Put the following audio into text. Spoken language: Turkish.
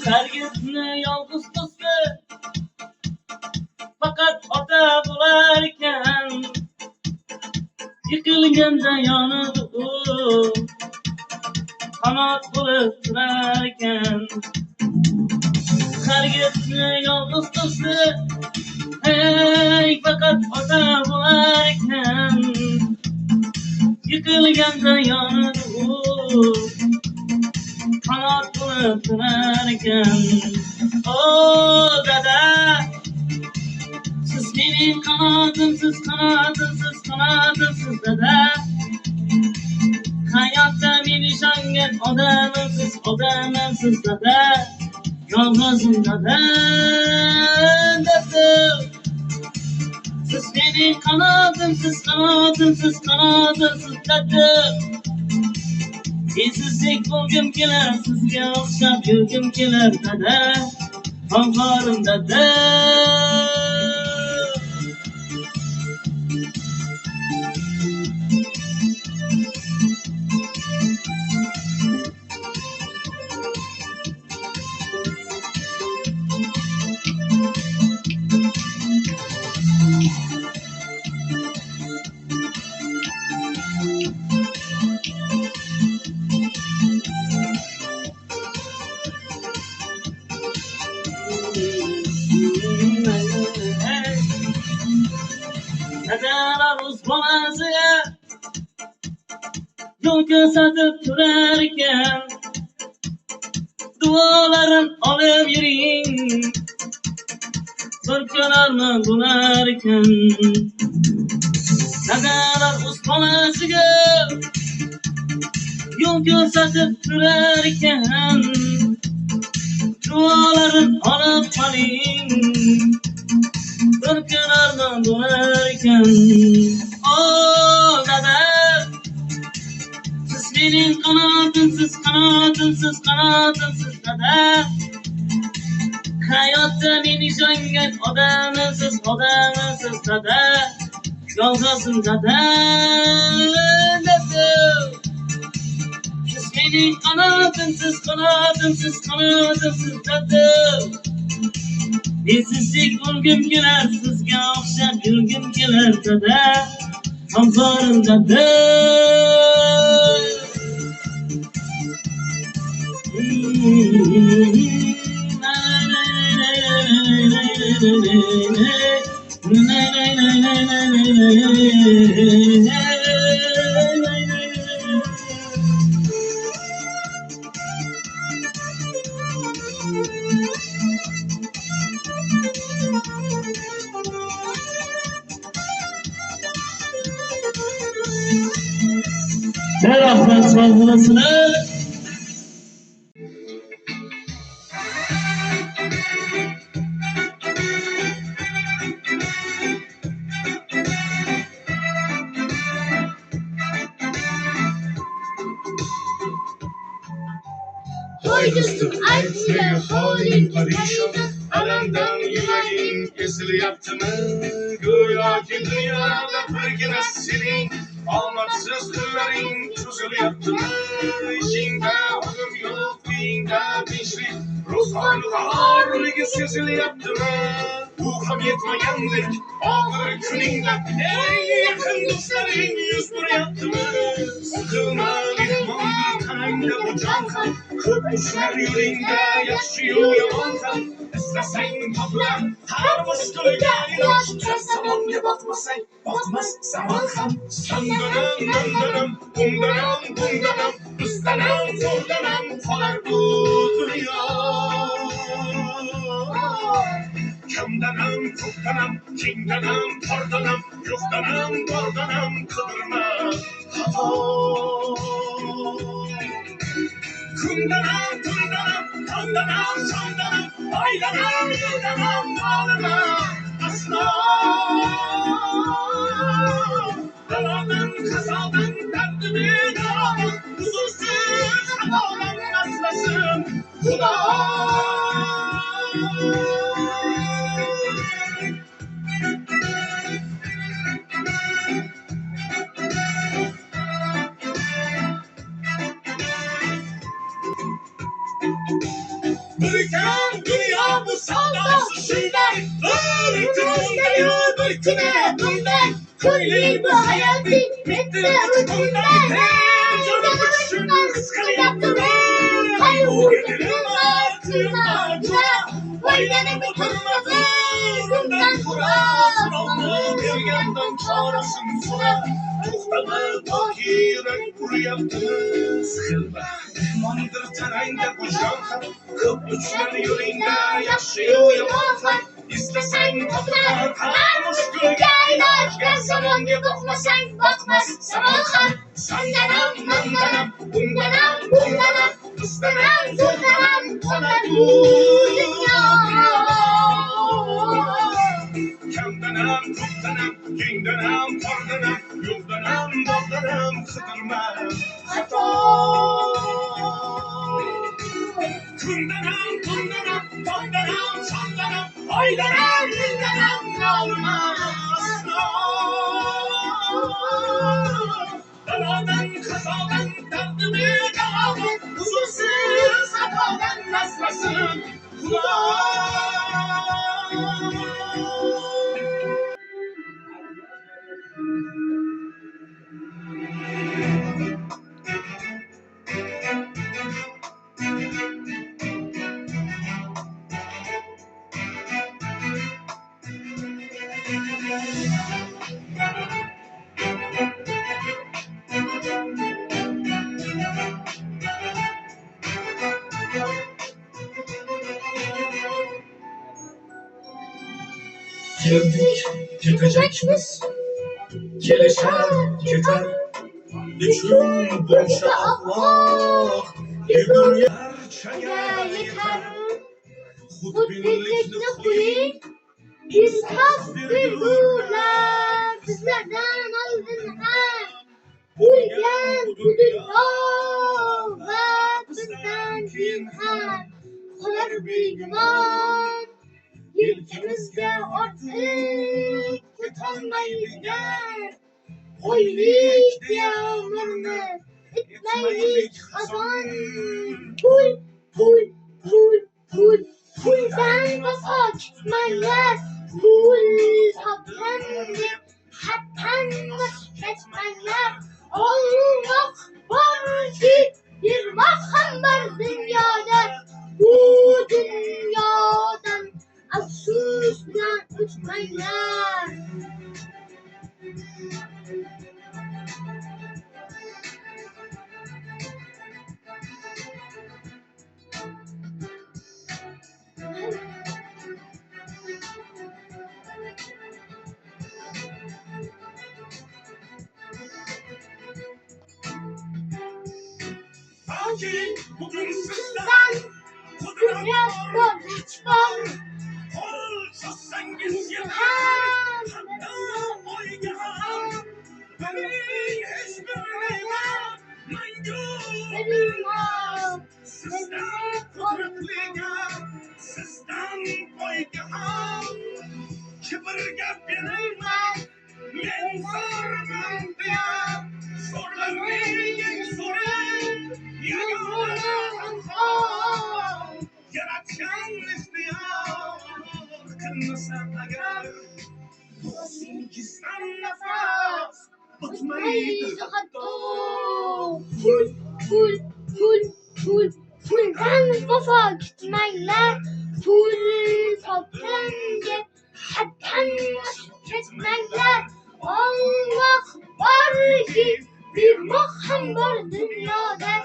Sergisini yalnız kızdı, fakat ota bularken yıkılganda yanıdı kanat bulup durarken. Sergisini yalnız kızdı, hey, fakat ota bularken yıkılganda yanıdı kanat bulup durarken. Oh dada, siz benim kanadımsız, kanadımsız, kanadımsız dada. Hayatta bir nişangel odamsız, odamsız dada. Yalnızım dada, dada. Siz benim kanadımsız, kanadımsız, kanadımsız dada. Sizsizlik bulgum keler, sizge okşap yurgum keler dada. Hankarım dada. Kadar Rus boğazıya yol gösterip durarken duaların alıp yürüyün bir kenarına bularken. Kadar Rus boğazıya yol gösterip durarken duaların alıp yürüyün bir kenardan dönerken. Oh dada, siz benim kanadımsız, kanadımsız, kanadımsız dada. Hayatta bir nişangel odamsız, odamsız dada. Yalnızım dada, dada. Siz benim kanadımsız, kanadımsız, kanadımsız dada. Sizsizlik bulgum keler, sizge okşap yurgum keler dada. Hankarım dada. Merhaba fazlasını. Hoydustum altına halin perişan, alemden yüreğin kesil yaptı mı? Güya ki dünyada farkına silin, almaksızlıkların çözül yaptı mı? İçinde hüküm yok, dinde dinçlik, ruhsarlık ağırlığı sezil yaptı mı? Bu ham yetmeyenlik ağır gününde, ey yakın dostların yüz bir yaptı mı? Sıkılma ihmandır kanında bu cankan, köpüşler yüreğinde yaşıyor yamankan. İstesen topla her muskülge ilaç, zamanla batmasan, batmaz zaman kan. Sandanım, dandanım, bundanım, bundanım, üstlenəm, zordanım, falar bu dünya. Kamdanım, kokdanım, kindanım, tordanım, yuftanım, gordanım, kıdırma, hata. Kundanım, tundanım, tandanım, sandanım, aydanım, yıldanım, ağlama, asla. derdimi dağılır, huzursuz hatalar rastlasın Huda. Ülkem dünya bu saldarsızlar, ırkımdayı ırkına bundan, kulli bu hayatı bitti ucundan. Canım uçsun kıskıyattı ben, hayır gelirim artırmacına, oynanıp oturmadı bundan kurasın oldu bir yandan çağrısın sonra. Muhtemel takirek kuru yaptı sıkılma. Mandır tarayında bu jantar, Kıbrıs'ın yüreğinde yaşıyor yalanlar. İstesen toplar kalmış gölge ilaç, gel zaman gibi bakmasan bakmaz sabahlar. Sandanam mandanam, bundanam bundanam, istanam zurdanam, konar bu dünya. Kamdanam, toptanam, kindanam, tordanam, yurdanam, bordanam, kıdırma hata. Kundanam, kundanam, tondanam, sandanam, oydanam, yıldanam, yağmurma asla. Beladan, kazadan, derdimi dağılır, huzursuz hatadan rastlasın Huda. Geldik, gidecekmiz, gelişer, gider. Üçün dönüşe Allah, bir yer çeker yeter. Hudbinlikni koying, bizhas duygular, bizlerden aldın ha. Uygan bu dünya ve bizden keyin ha. Qolar beguman, yelkamizga ortiq yetolmaydigan. Qo'ylik deya umrni, etmaylik xazon. Pul, pul, pul, pul, puldan vafo kutmanglar. Pul topgan deb haddan oshib ketmanglar. Alloh borki, bermoq ham bor dunyoda. Bu dunyodan afsus bilan o'tmanglar. Belki bugün sizden Sizden kudret kudret var, borç var. olsa sengiz yeter. Hem Hatta oygan, benim hiçbirine mangur. bilmem. Sizden kudretliga, sizden oygan, kibirga berilmez. Men zorman diye, zorlarning eng zo'ri, yagona hamxon. Yaratgan ixtiyor qilmasa agar, o'zingizdan nafas o'tmaydi hatto. Pul, pul, pul, pul, puldan vafo kutmanglar. Pul topgan deb haddan oshib ketmanglar. Alloh borki, bermoq ham bor dunyoda.